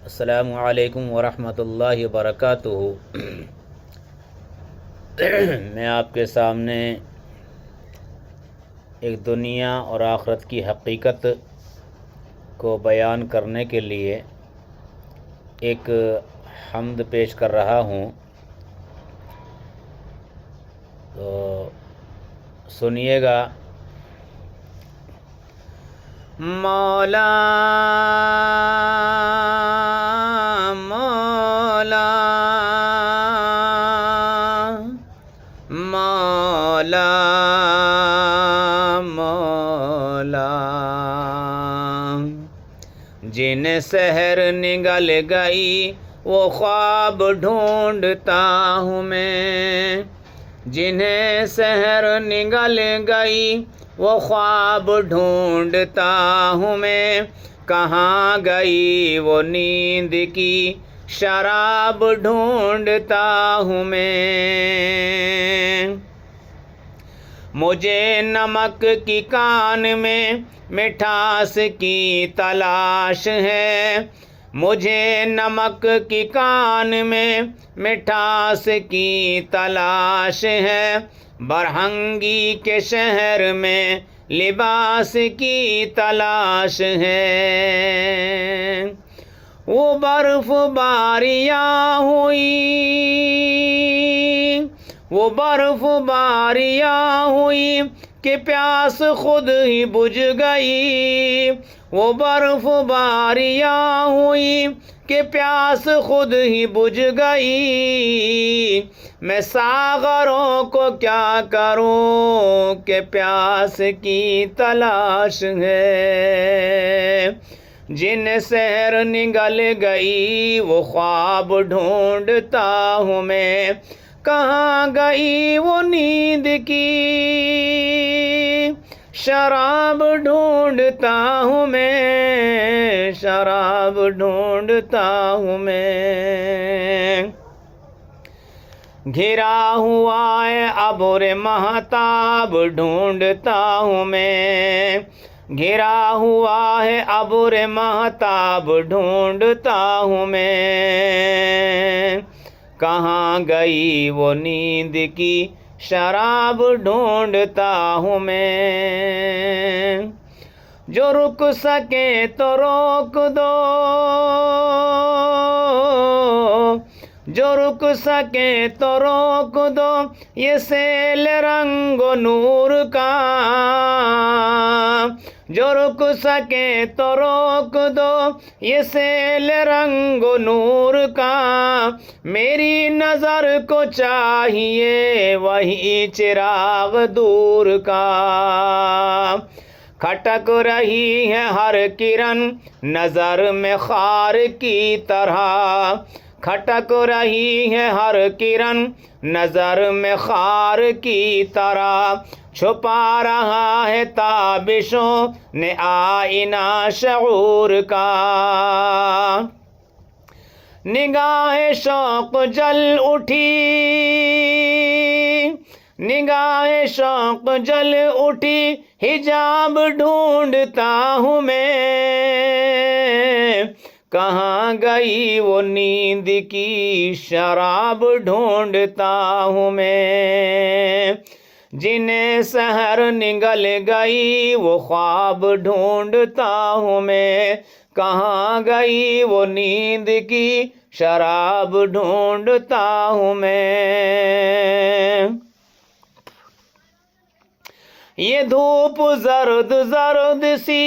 السلام علیکم ورحمۃ اللہ وبرکاتہ۔ میں آپ کے سامنے ایک دنیا اور آخرت کی حقیقت کو بیان کرنے کے لیے ایک حمد پیش کر رہا ہوں، تو سنیے گا۔ مولا مولا مولا مولا، جن سحر نگل گئی وہ خواب ڈھونڈتا ہوں میں، جنہیں سحر نگل گئی وہ خواب ڈھونڈتا ہوں میں، کہاں گئی وہ نیند کی شراب ڈھونڈتا ہوں میں۔ مجھے نمک کی کان میں مٹھاس کی تلاش ہے، مجھے نمک کی کان میں مٹھاس کی تلاش ہے، برہنگی کے شہر میں لباس کی تلاش ہے۔ وہ برف باریاں ہوئی، وہ برف باریاں ہوئی کہ پیاس خود ہی بجھ گئی، وہ برف باریاں ہوئی کہ پیاس خود ہی بجھ گئی، میں ساغروں کو کیا کروں کہ پیاس کی تلاش ہے۔ جن سحر نگل گئی وہ خواب ڈھونڈتا ہوں میں، کہاں گئی وہ نیند کی شراب ڈھونڈتا ہوں میں، شراب ڈھونڈتا ہوں میں۔ گھرا ہوا ہے ابر مہتاب ڈھونڈتا ہوں میں، گھرا ہوا ہے ابر مہتاب ڈھونڈتا ہوں میں، کہاں گئی وہ نیند کی شراب ڈھونڈتا ہوں میں۔ جو رک سکے تو روک دو، جو رک سکے تو روک دو یہ سیل رنگ و نور کا، جو رک سکے تو روک دو یہ سیل رنگ و نور کا، میری نظر کو چاہیے وہی چراغ دور کا۔ کھٹک رہی ہے ہر کرن نظر میں خار کی طرح، کھٹک رہی ہے ہر کرن نظر میں خار کی طرح، چھپا رہا ہے تابشوں نے آئینہ شعور کا۔ نگاہ شوق جل اٹھی، نگاہ شوق جل اٹھی حجاب ڈھونڈتا ہوں میں، کہاں گئی وہ نیند کی شراب ڈھونڈتا ہوں میں۔ جنہیں سحر نگل گئی وہ خواب ڈھونڈتا ہوں میں، کہاں گئی وہ نیند کی شراب ڈھونڈتا ہوں میں۔ یہ دھوپ زرد زرد سی،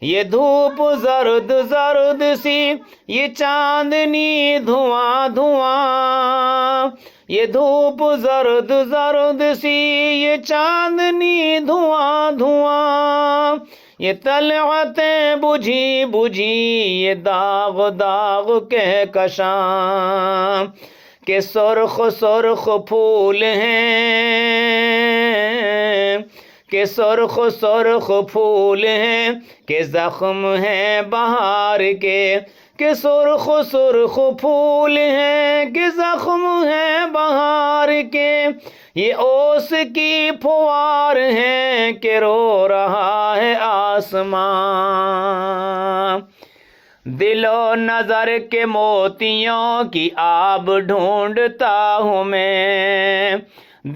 یہ دھوپ زرد زرد سی، یہ چاندنی دھواں دھواں، یہ دھوپ زرد زرد سی، یہ چاندنی دھواں دھواں، یہ طلعتیں بجھی بجھی یہ داغ داغ کہکشاں، کہ سرخ سرخ پھول ہیں، کہ سرخ سرخ پھول ہیں، کہ زخم ہیں بہار کے، کہ سرخ سرخ پھول ہیں، کہ زخم ہیں بہار کے، یہ اوس کی پھوار ہیں کہ رو رہا ہے آسمان۔ دل و نظر کے موتیوں کی آب ڈھونڈتا ہوں میں،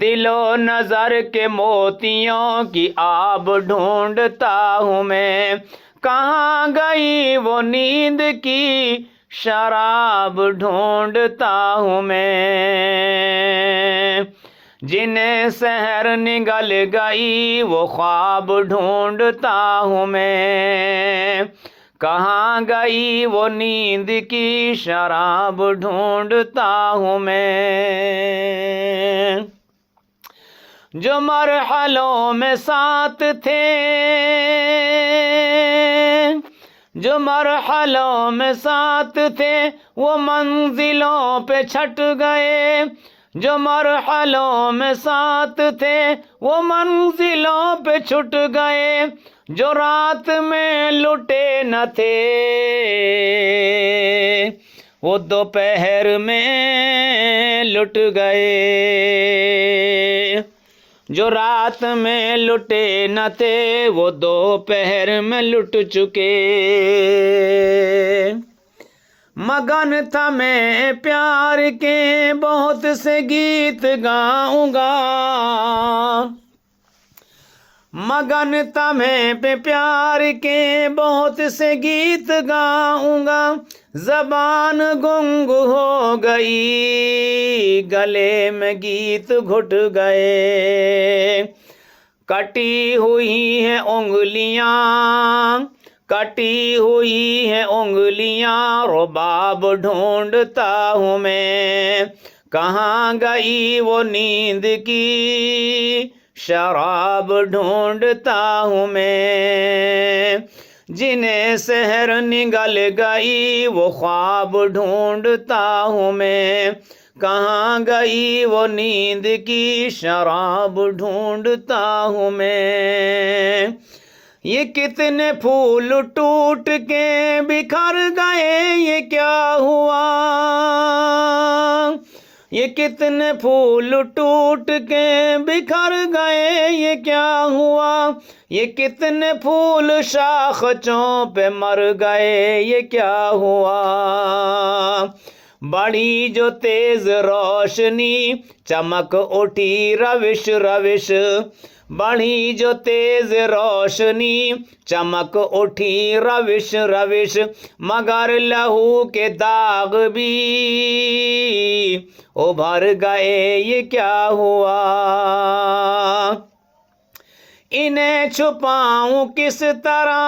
دل و نظر کے موتیوں کی آب ڈھونڈتا ہوں میں، کہاں گئی وہ نیند کی شراب ڈھونڈتا ہوں میں، جنہیں سحر نگل گئی وہ خواب ڈھونڈتا ہوں میں، کہاں گئی وہ نیند کی شراب ڈھونڈتا ہوں میں، جو مرحلوں میں ساتھ تھے، جو مرحلوں میں ساتھ تھے وہ منزلوں پہ چھٹ گئے، جو مرحلوں میں ساتھ تھے وہ منزلوں پہ چھٹ گئے، جو رات میں لٹے نہ تھے وہ دوپہر میں لٹ گئے، جو رات میں لٹے نہ تھے وہ دوپہر میں لٹ چکے، مگن تھا میں پیار کے بہت سے گیت گاؤں گا، مگن تھا میں پیار کے بہت سے گیت گاؤں گا، زبان گنگ ہو گئی گلے میں گیت گھٹ گئے، کٹی ہوئی ہیں انگلیاں، کٹی ہوئی ہیں انگلیاں، رباب ڈھونڈتا ہوں میں، کہاں گئی وہ نیند کی شراب ڈھونڈتا ہوں میں، جنہیں سحر نگل گئی وہ خواب ڈھونڈتا ہوں میں، کہاں گئی وہ نیند کی شراب ڈھونڈتا ہوں میں، یہ کتنے پھول ٹوٹ کے بکھر گئے یہ کیا ہوا، یہ کتنے پھول ٹوٹ کے بکھر گئے یہ کیا ہوا، یہ کتنے پھول شاخچوں پہ مر گئے یہ کیا ہوا، بڑی جو تیز روشنی چمک اٹھی روش روش، بڑھی جو تیز روشنی چمک اٹھی روش روش، مگر لہو کے داغ بھی ابھر گئے یہ کیا ہوا، انہیں چھپاؤں کس طرح،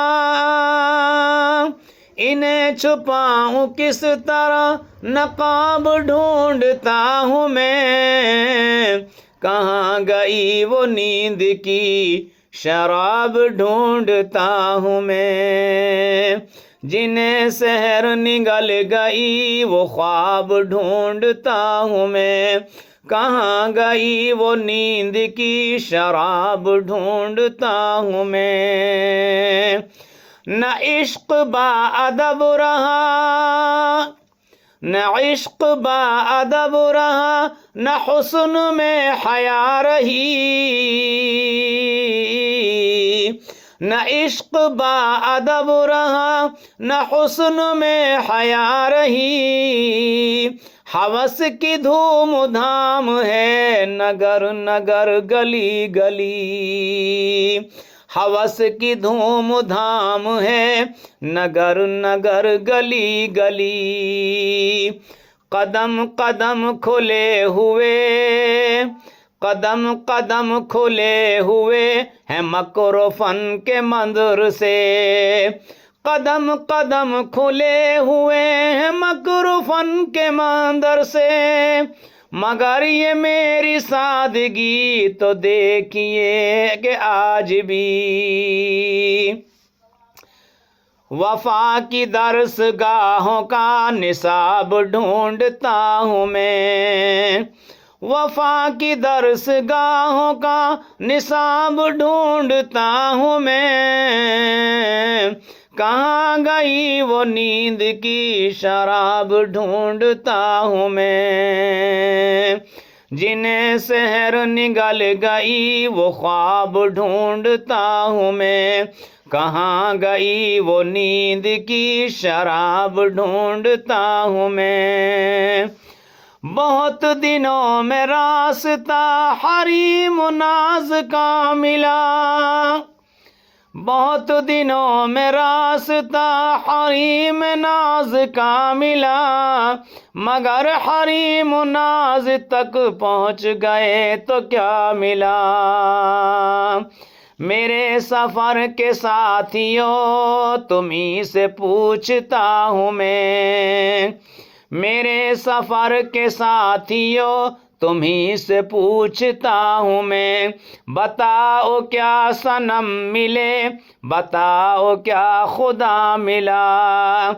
انہیں چھپاؤں کس طرح، نقاب ڈھونڈتا ہوں میں، کہاں گئی وہ نیند کی شراب ڈھونڈتا ہوں میں، جنہیں سحر نگل گئی وہ خواب ڈھونڈتا ہوں میں، کہاں گئی وہ نیند کی شراب ڈھونڈتا ہوں میں، نہ عشق با ادب رہا، نہ عشق با ادب رہا، نہ حسن میں حیا رہی، نہ عشق با ادب رہا، نہ حسن میں حیا رہی، ہوس کی دھوم دھام ہے نگر نگر گلی گلی، ہوس کی دھوم دھام ہے نگر نگر گلی گلی، قدم قدم کھلے ہوئے، قدم قدم کھلے ہوئے ہیں مکر و فن کے منظر سے، قدم قدم کھلے ہوئے ہیں مکر و فن کے منظر سے، مگر یہ میری سادگی تو دیکھیے کہ آج بھی وفا کی درس گاہوں کا نصاب ڈھونڈتا ہوں میں، وفا کی درس گاہوں کا نصاب ڈھونڈتا ہوں میں، کہاں گئی وہ نیند کی شراب ڈھونڈتا ہوں میں، جنہیں سحر نگل گئی وہ خواب ڈھونڈتا ہوں میں، کہاں گئی وہ نیند کی شراب ڈھونڈتا ہوں میں، بہت دنوں میں راستہ حریم و ناز کا ملا، بہت دنوں میں راستہ حریم ناز کا ملا، مگر حریم ناز تک پہنچ گئے تو کیا ملا؟ میرے سفر کے ساتھیوں تمہیں سے پوچھتا ہوں میں، میرے سفر کے ساتھیوں تمہیں سے پوچھتا ہوں میں، بتاؤ کیا صنم ملے، بتاؤ کیا خدا ملا؟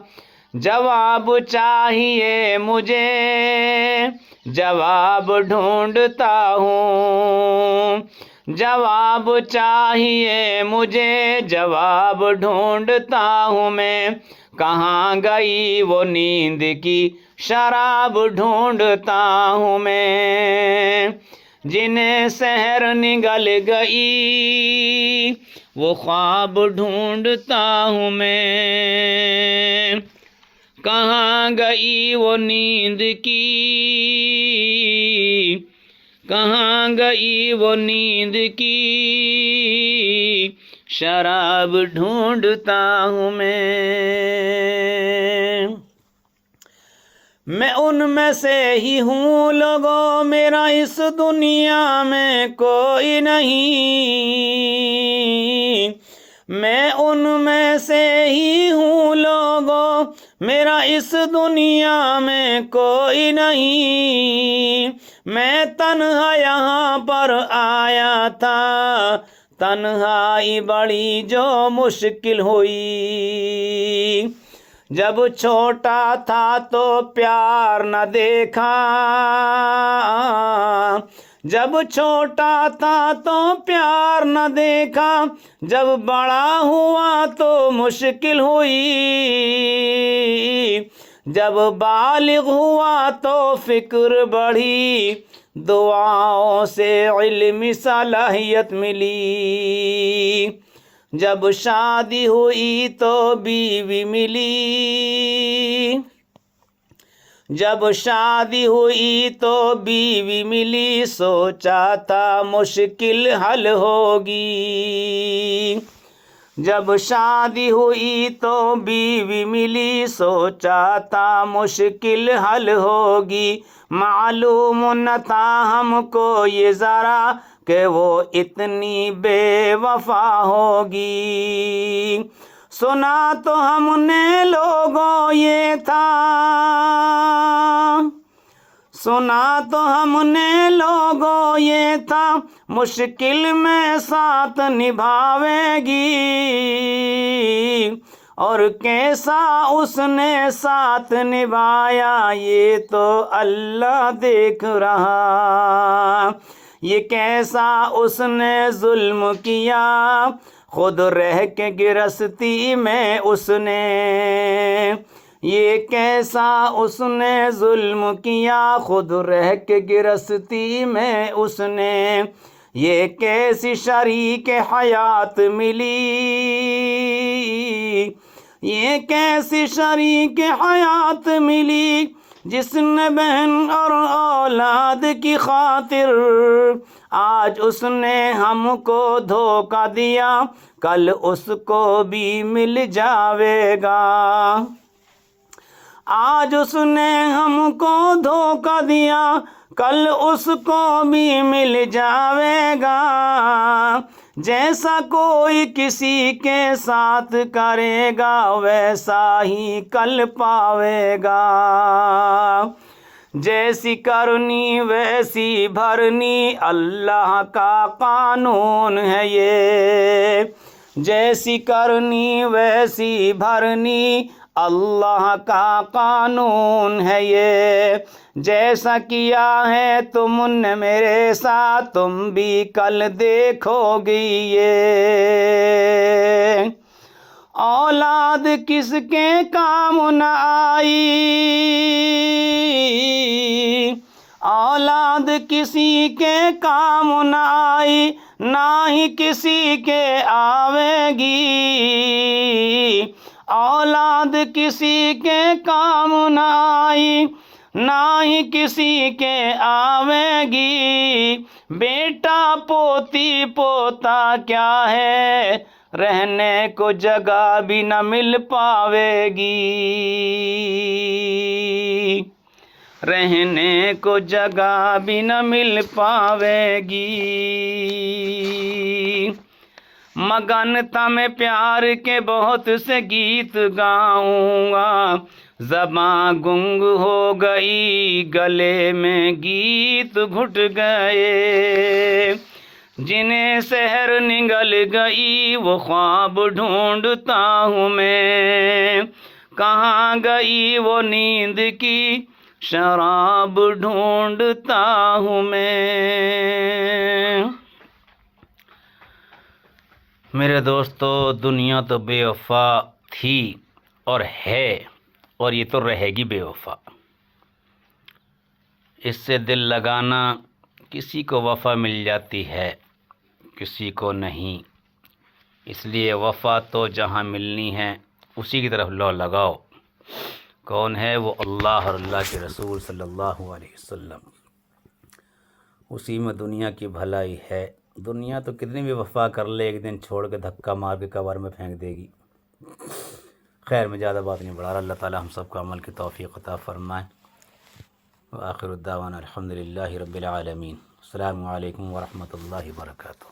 جواب چاہیے مجھے، جواب ڈھونڈتا ہوں، جواب چاہیے مجھے، جواب ڈھونڈتا ہوں میں، کہاں گئی وہ نیند کی شراب ڈھونڈتا ہوں میں، جنہیں سحر نگل گئی وہ خواب ڈھونڈتا ہوں میں، کہاں گئی وہ نیند کی، کہاں گئی وہ نیند کی شراب ڈھونڈتا ہوں میں ان میں سے ہی ہوں لوگوں، میرا اس دنیا میں کوئی نہیں، میں ان میں سے ہی ہوں لوگوں، میرا اس دنیا میں کوئی نہیں، میں تنہا یہاں پر آیا تھا، تنہائی بڑی جو مشکل ہوئی، جب چھوٹا تھا تو پیار نہ دیکھا، جب چھوٹا تھا تو پیار نہ دیکھا، جب بڑا ہوا تو مشکل ہوئی، جب بالغ ہوا تو فکر بڑھی، دعاؤں سے علمی صلاحیت ملی، جب شادی ہوئی تو بیوی ملی، جب شادی ہوئی تو بیوی ملی، سوچا تھا مشکل حل ہوگی، جب شادی ہوئی تو بیوی ملی، سوچا تھا مشکل حل ہوگی، معلوم نہ تھا ہم کو یہ ذرا کہ وہ اتنی بے وفا ہوگی، سنا تو ہم نے لوگوں یہ تھا، سنا تو ہم نے لوگوں یہ تھا، مشکل میں ساتھ نبھاوے گی، اور کیسا اس نے ساتھ نبھایا یہ تو اللہ دیکھ رہا، یہ کیسا اس نے ظلم کیا، خود رہ کے گرستی میں اس نے، یہ کیسا اس نے ظلم کیا، خود رہ کے گرستی میں اس نے، یہ کیسی شریک حیات ملی، یہ کیسی شریک حیات ملی، جس نے بہن اور اولاد کی خاطر آج اس نے ہم کو دھوکہ دیا، کل اس کو بھی مل جاوے گا، آج اس نے ہم کو دھوکہ دیا، کل اس کو بھی مل جاوے گا، جیسا کوئی کسی کے ساتھ کرے گا ویسا ہی کل پاوے گا، جیسی کرنی ویسی بھرنی اللہ کا قانون ہے یہ، جیسی کرنی ویسی بھرنی اللہ کا قانون ہے یہ، جیسا کیا ہے تم نے میرے ساتھ تم بھی کل دیکھو گی یہ، اولاد کس کے کام نہ آئی، اولاد کسی کے کام نہ آئی، نہ ہی کسی کے آوے گی، اولاد کسی کے کام نہ آئی، نہ ہی کسی کے آوے گی، بیٹا پوتی پوتا کیا ہے، رہنے کو جگہ بھی نہ مل پاوے گی، رہنے کو جگہ بھی نہ مل پاوے گی۔ مگن تھا میں پیار کے بہت سے گیت گاؤں گا، زباں گنگ ہو گئی گلے میں گیت گھٹ گئے، جنہیں سحر نگل گئی وہ خواب ڈھونڈتا ہوں میں، کہاں گئی وہ نیند کی شراب ڈھونڈتا ہوں میں۔ میرے دوستو، دنیا تو بے وفا تھی اور ہے، اور یہ تو رہے گی بے وفا۔ اس سے دل لگانا، کسی کو وفا مل جاتی ہے، کسی کو نہیں، اس لیے وفا تو جہاں ملنی ہے اسی کی طرف لو لگاؤ۔ کون ہے وہ؟ اللہ اور اللہ کے رسول صلی اللہ علیہ وسلم، اسی میں دنیا کی بھلائی ہے۔ دنیا تو کتنی بھی وفا کر لے، ایک دن چھوڑ کے دھکا مار کے قبر میں پھینک دے گی۔ خیر، میں زیادہ بات نہیں بڑھا رہا، اللہ تعالی ہم سب کو عمل کی توفیق عطا فرمائے۔ وآخر الدعوانا الحمدللہ رب العالمین۔ السلام علیکم ورحمۃ اللہ وبرکاتہ۔